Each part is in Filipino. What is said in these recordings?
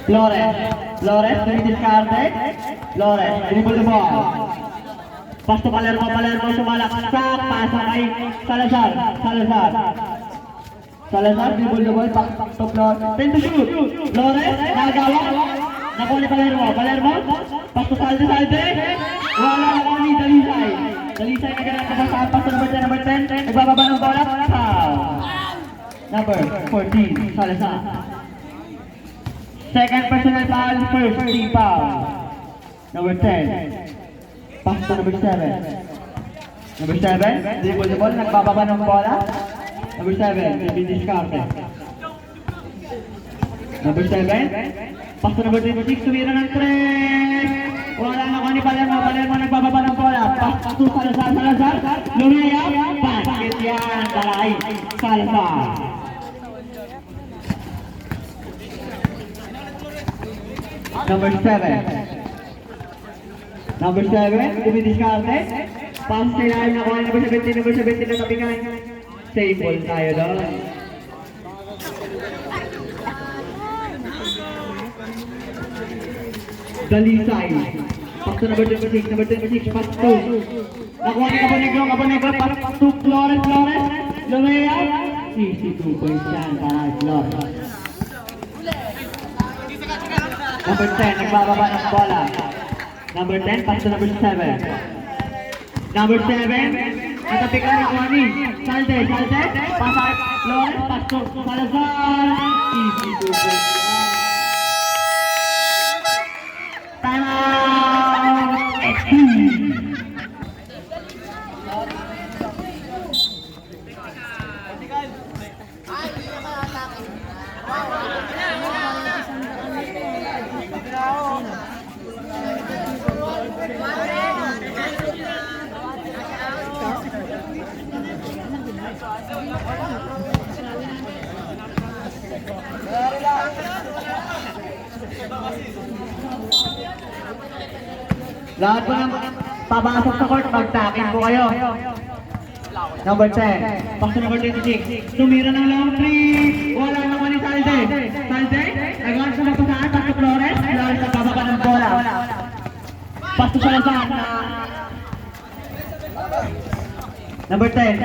Flores, Flores, discarded. Flores, dribble the ball. Pass to Palermo, Palermo sumalaksak, pasa kay Salazar, Salazar. Salazar, dribble the ball, back to Flores. 10 to shoot. Flores, nagawa. Nakuha ni Palermo, Palermo. Pass to Salde, Salde. Wala na kami, Dalisay. Dalisay na ganang kabasahan, pass to number 10. Nagbababa ng bola, foul. Number 14, Salazar. Second personal foul, first team foul. Number 10. Pass to number 7. Number 7, dribble the ball, nagbababa ng bola. Number 7, will be discarded. Number 7, pass to number 26, tumira ng 3. Wala na ko ni Palermo, Palermo nagbababa ng bola. Pass to Salazar, Salazar. Luria, basket yan, taray. Salazar. Number 7. Number 7, to be discarded. Pass nila na kuha number 17, number 17 na kapingan. Save ball tayo doon. Dalisay. Pass to number 26, number 26, pass to. Nakuha ni Cabonegro, pass to Flores, Flores. Lumea. Easy 2 points yan para Flores. Number 10, nagbababa ng bola. Number 10, pass to number 7. Number 7, natapikan ni Juani. Salde, Salde, pass at Flores, pass to Salazar. Easy 2 points. Time out! Lahat po ng papasok sa court, mag-tackle po kayo. Number 10, pass to number 26. Tumira ng long 3. Wala naman ni Salde. Salde, nagawa sa magpasaan, pass to Flores. Flores ang bababa ng bola. Pass to Salazar. Number 10.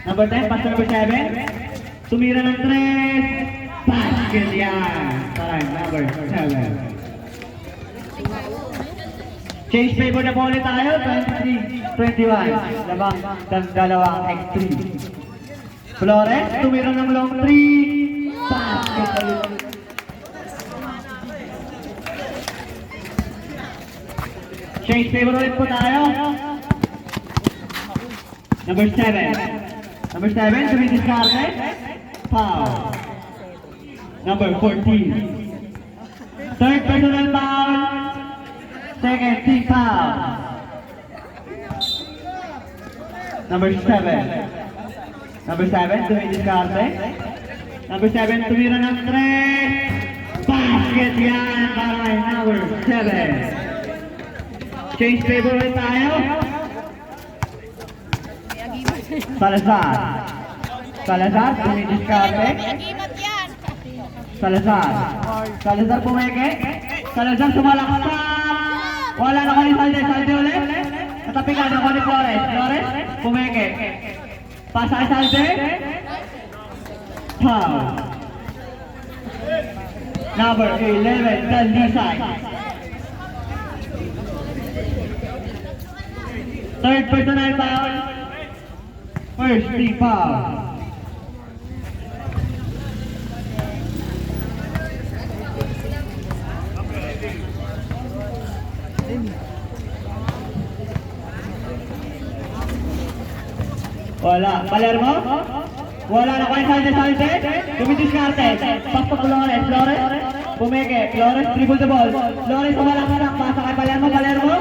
Number 10, pass to number 7. Tumira ng 3. Basket yan. Taray, number 7. Change favor na po ulit tayo, 23-21. Lamang dalawang X3. Flores, tumira ng long 3. Basket ulit. Change favor ulit po tayo. Number 7. Number 7, to be discarded. Foul. Number 14. Third personal foul. Second team foul. Number 7. Number 7, to be discarded. Number 7, tumira ng 3. Basket yan para number 7. Change favor ulit tayo. Salazar. Salazar, to be discarded. Salazar. Salazar pumeke. Salazar sumalaksak. Wala na ko ni Salde. Salde ulit. Natapikan ako ni Flores. Flores, pumeke. Pasa kay Salde. Foul. Number 11, Dalisay. Third personal foul. First team foul. Wala. Palermo? Wala na kayo Salde. Dumidiskarte. Pass to Flores. Flores. Pumeke. Flores. Dribble the ball. Flores sumalaksak. Pasa kay Palermo. Palermo.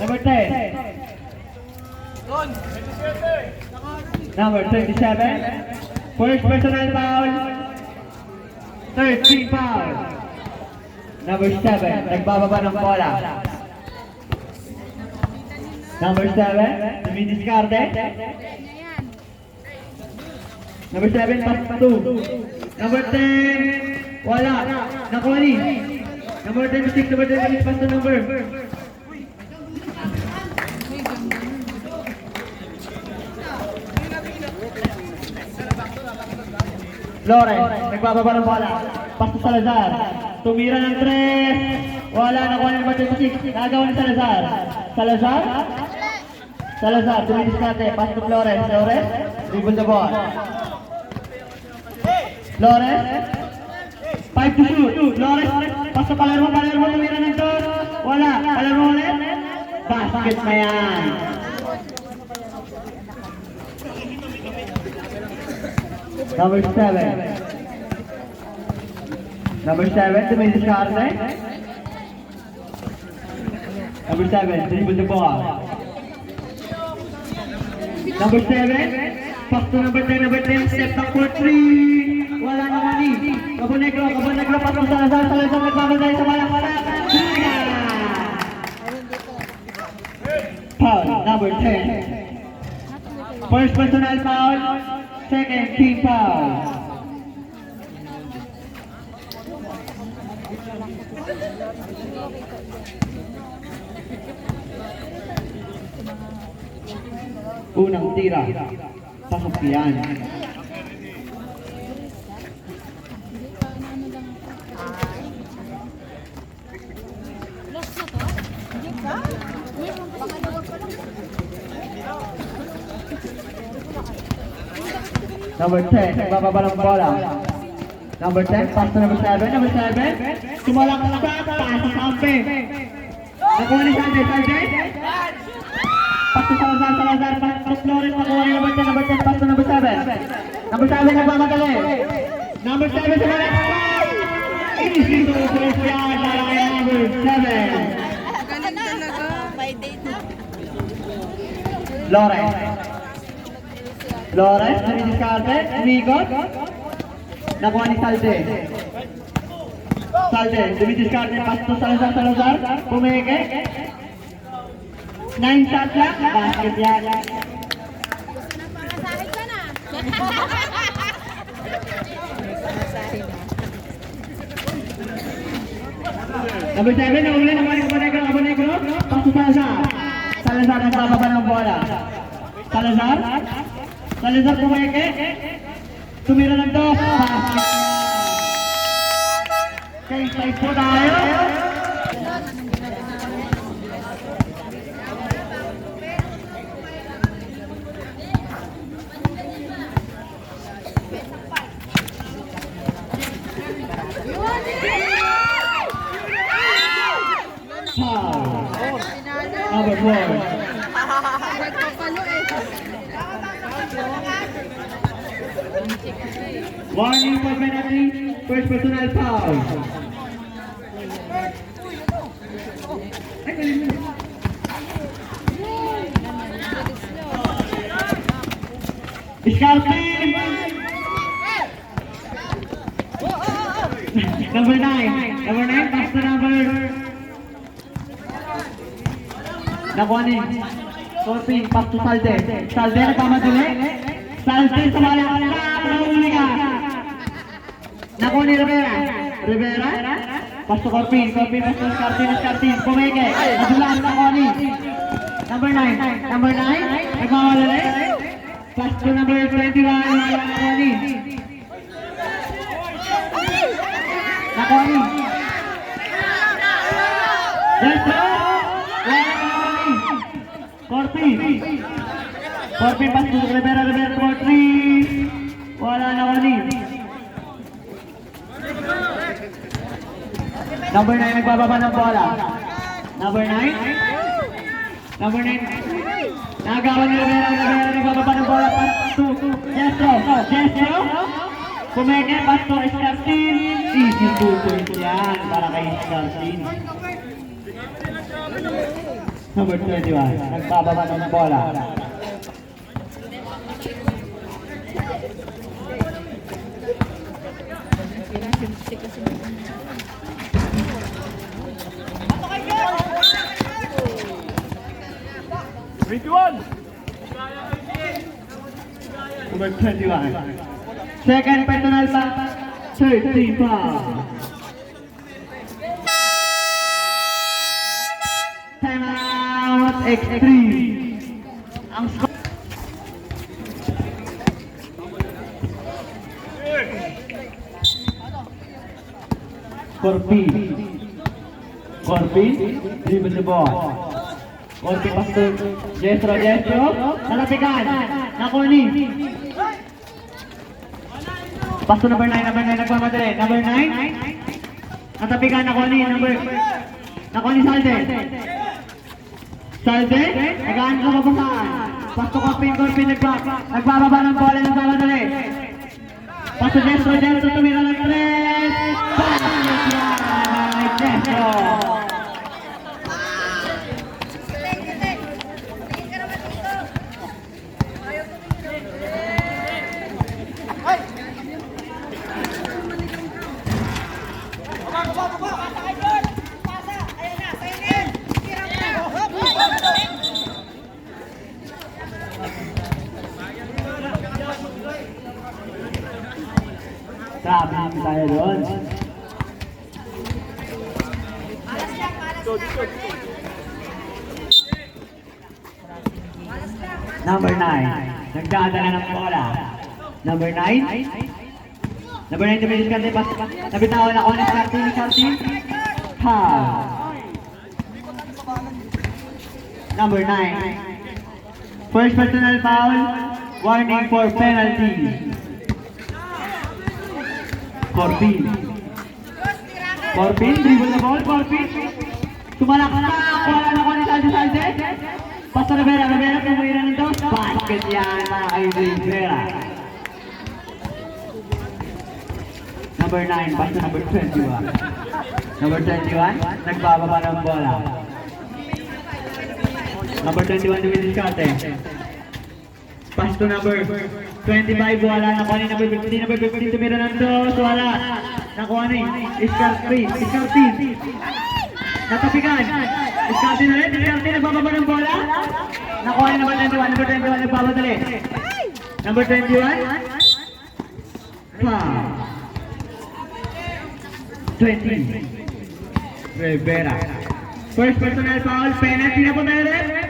Number 10. Number 27. First personal foul. Third team foul. Number 7. Nagbababa ng bola. Number 7, dumidiscarded. Number 7, pass 2. Number 10, wala. Nakuha ni. Number 26, number 26, pass to number. Flores, nagbababa ng bola. Pass to Salazar. Tumira ng 3. Wala, nakuha ni number 26. Nagawa ni Salazar. Salazar? Salazar, dumidiscarte. Pass to Flores. Flores, dribble the ball. Flores, 5 to shoot. Flores, pass to Palermo. Palermo, tumira ng 2. Wala, Palermo ulit. Basket na yan. Number 7. Number 7, dumidiscarte. Number 7, dribble the ball. Number 7, pass to number 10, number 10, step back for 3. Wala na mali. Cabonegro, pass to Salazar, Salazar nagbabagay sa malak-malak. Foul, number 10. First personal foul, second team foul. Unang tira, pasok yan. Number 10, nagbababa ng bola. Number 10, pass to number 7. Number 7, sumalaksak, pass sa kampe. Nakuha ni Sanjay, Sanjay. Pass to Salazar, Salazar, pass to Flores, nakuha ni number 10, number 10, pass to number 7. Number 7, nagmamadali. Number 7, sumalaksak. Easy to press yan, number 7. Flores. Flores, dumidiscarte, umikot. Nakuha ni Salde. Salde, dumidiscarte, pass to Salazar, Salazar, pumeke. 9 shots lang, basket yan. Number 7, nauli naman ni Cabonegro, pass to Salazar. Salazar, nagbababa ng bola. Salazar, Salazar pumeke. Tumira ng 2. Basket. Okay, side po tayo. Number 4. Warning for penalty, first personal foul. Scarpin! Number 9. Number 9, pass to number... Nakuha ni Scorpin, pass to Salde. Salde, nagpamadali. Salde, sumali ka na. Nahuli ka. Nakuha ni Rivera. Rivera, pass to Scorpin. Scorpin, pass to Scarpin. Scarpin, pumeke. Nadulas, nakuha ni number 9. Number 9, nagmamadali. Pass to number 21. Nakuha ni yes, sir. Corpi, pass to Rivera, Rivera for 3. Wala na wali. Number 9 nagbababa ng bola. Number 9. Number 9. Nagawa ni Rivera, Rivera nagbababa ng bola. Pass to Jestro. Jestro. Pumeke, pass to Escartin. Easy 2 points yan para kay Escartin. Number 21, nagbababa ng bola. 21. Number 21. Second personal foul. 13 foul. Time out. Extreme. Ang score. Corby. Dribble the ball. Corby pass to Jestro. Nalapikan. Nakuni. Pass to number 9. Nagmamadali. Number 9. Natapikan. Nakuni. Nakuni Salde. Nagaan sa mabasaan. Pass to Corby. Nagbababa ng bola. Nagmamadali. Pass to Jestro. Tumira ng 3. Jestro. Sabi tayo doon. Number 9. Nagdadala ng bola. Number 9. Number 9 na diskarte. Nabitawan ako ng Sarti. Foul. Number 9. First personal foul. Warning for penalty. Corbin, dribble the ball, Corbin. Tumalaksak, wala na ko ni Salde. Pasto Rivera, tumira ng dos. Basket yan, mga Rivera. Number 9, pasto number 21. Number 21, nagbababa ng bola. Number 21, dumidiskarte. Pasto number 25, wala. Nakuha ni number 15, tumira ng dos, wala. Nakuha ni Iscartin. Natapikan. Iscartin na rin, nagbababa ng bola. Nakuha ni number 21, nagbabadali. Number 21. Foul. 20. Rivera. First personal foul, penalty na po meron.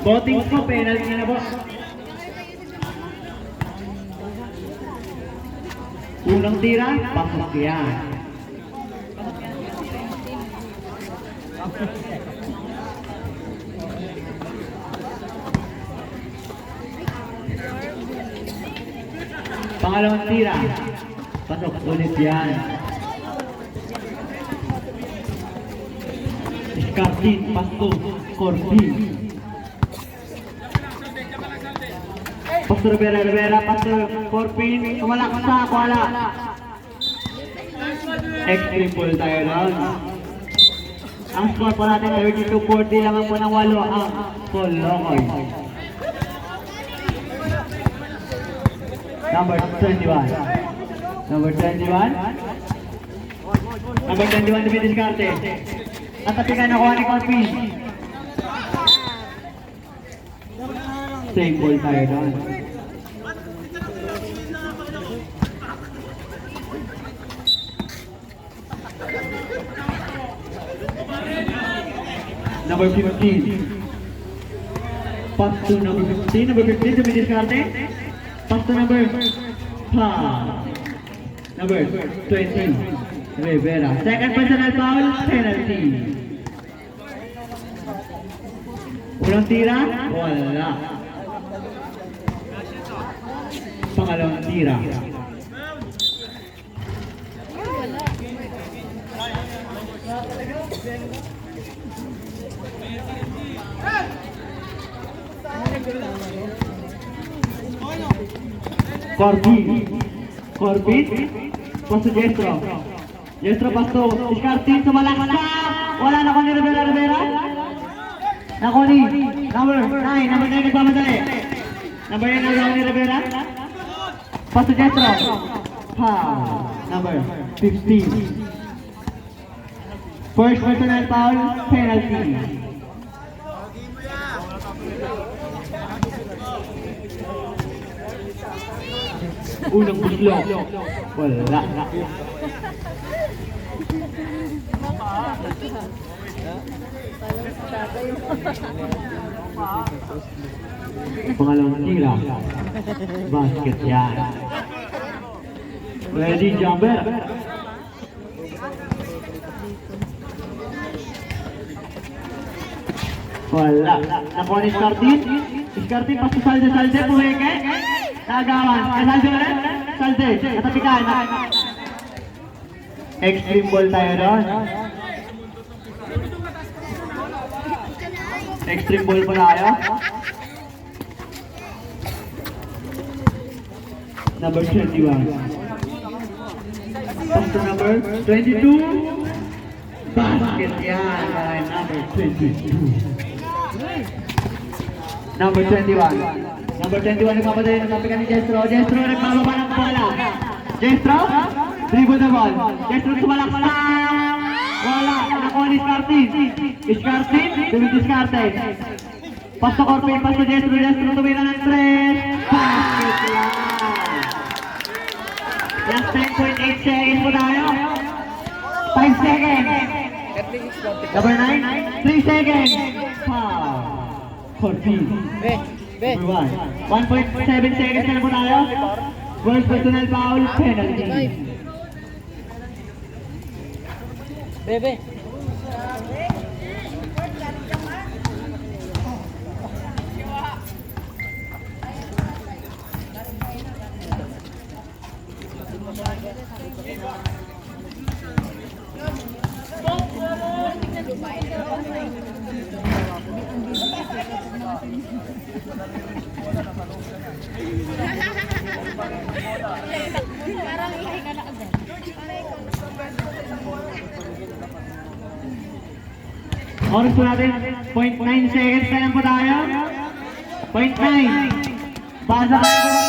Voting po, penalty na po. Unang tira, pasok yan. Pangalawang tira, pasok ulit yan. Iscartin, pasto, Corby. Pasto Rivera, pasto Corpin, tumalaksak, wala. Extreme pull tayo lang. Ang score po natin 32-40 lamang po ng 8 ang Paul Locoy. Number 21. Number 21 dumidiskarte. Natapikan nakuha ni Corpin. Same ball tayo doon. Number 15. Pass to number 15. Number 15 dumidiskarte. Pass to number 20. Rivera. Second personal foul, penalty. Unang tira, wala. Pangalawang tira. Corbin, pasto Jestro pasto, Iscartin, tumalaksak, wala na ko ni Rivera. Nako ni, number 9 nagmamadali. Number 9 na ni Rivera. Pasto Jestro. Number 15. First personal foul, penalty. Unang buslok. Wala. Pangalawang tira. Basket yan. Ready, jumper. Wala. Nakuha ni Scartin. Scartin, pasto salde, puweke. Nagawan. Salde ulit. Salde. Natapikan. Extreme ball tayo doon. Extreme ball pa tayo. Number 21. Pasto number 22. Basket yan. Number 22. Number 21. Number 21 nagpapadali ng kapikan ni Jestro. Jestro nagbababa ng bola. Jestro, dribble the ball. Jestro sumalaksak. Wala. Nakuha ni Scartin. Scartin, dumidiskarte. Pas to Corpin, pas to Jestro. Jestro tumira ng 3. Basket yan. Last 10.8 seconds po tayo. 5 seconds. Number 9, 3 seconds. Foul. Corpin. Number 1. 1.7 seconds na po tayo. First personal foul, penalty. Bebe. Parang ihinga na agad. Oras po natin, 0.9 seconds na lang po tayo. 0.9. Basa tayo po